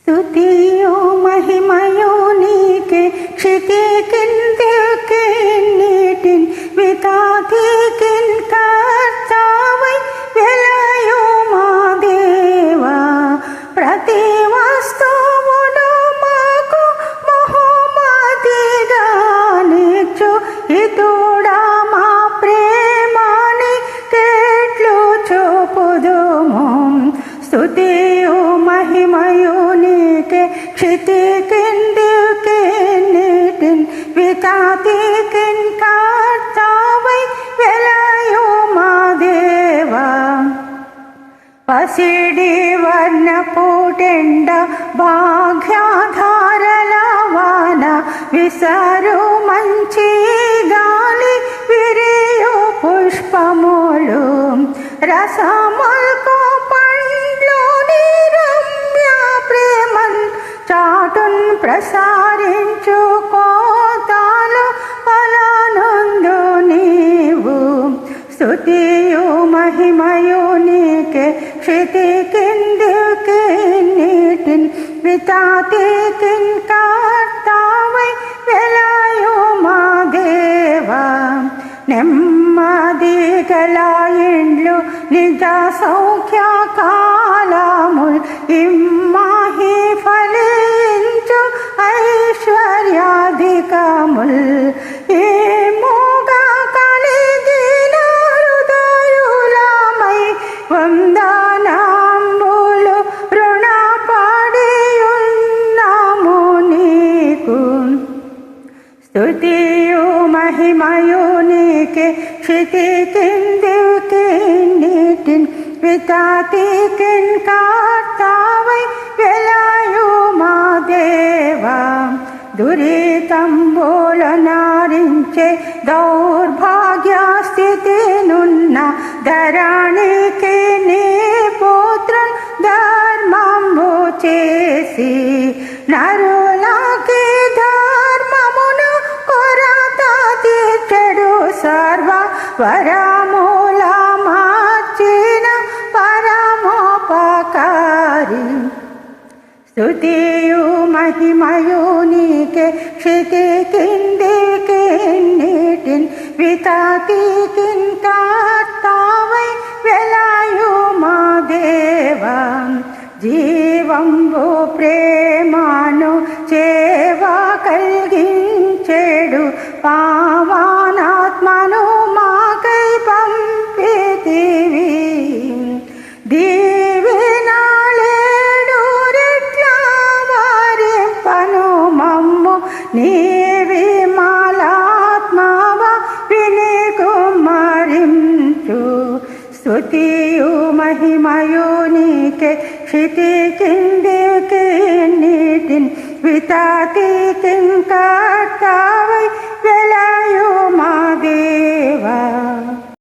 స్తుతియో మహిమయో నీకే క్షితికిందికి నీటిన్ వితాతికిన్ కర్తావై వెలయో మా దేవా ప్రతి వస్తువును మాకు బహుమతిగా నీచు ఇతుడా మా ప్రేమాని కేట్లు చూపుదుము స్తుతియో మహిమయో నీకే క్షితికిందికి నీటిన్ వితాతికిన్ కర్తావై వెలయో మా దేవా పసిడి వర్ణపుటెండ భాగ్యాధారల వాన విసరు మంచి గాలి విరియు పుష్పములు రసముల్కు పండ్లోని రమ్య ప్రేమన్ చాటున్ ప్రసారించు కోతాలు పలానందు నీవు స్తుతియో మహిమయో నీకే క్షితికిందికి నీటిన్ వితాతికిన్ కర్తావై వెలయో మా దేవా నెమ్మది గల ఇండ్లు నిజ సౌఖ్య కాలముల్ ఇమ్మాహి ఫలించు ఐశ్వర్యాధికముల్ ఏమోగా కలిగిన హృదయులమై వందనాంబులు రుణపడియున్నాము నీకు స్తుతియో మహిమయో నీకే క్షితికిందికి నీటిన్ వితాతికిన్ కర్తావై వెలయో మా దేవా దురితంబుల నారించే దౌర్భాగ్య స్థితి నున్న ధరణికి నీ పుత్రున్ ధర్మంబు చేసి నరులకి ధర్మమును కొరత తీర్చెడు సర్వ వరముల మార్చిన పరమోపకారి స్తుతియో మహిమయో నీకే క్షితికిందికి నీటిన్ వితాతికిన్ కర్తావై వెలయో మా దేవా జీవంబు ప్రేమను చేవ కలిగించెడు పావనాత్మను మాకై పంపితివి దీవెనలేడు రెట్ల వారింపను మమ్ము నీ విమలాత్మవ విని కుమ్మరించు స్తుతియో మహిమయో నీకే క్షితికిందికి నీటిన్ వితాతికిన్ కర్తావై వెలయో మా దేవా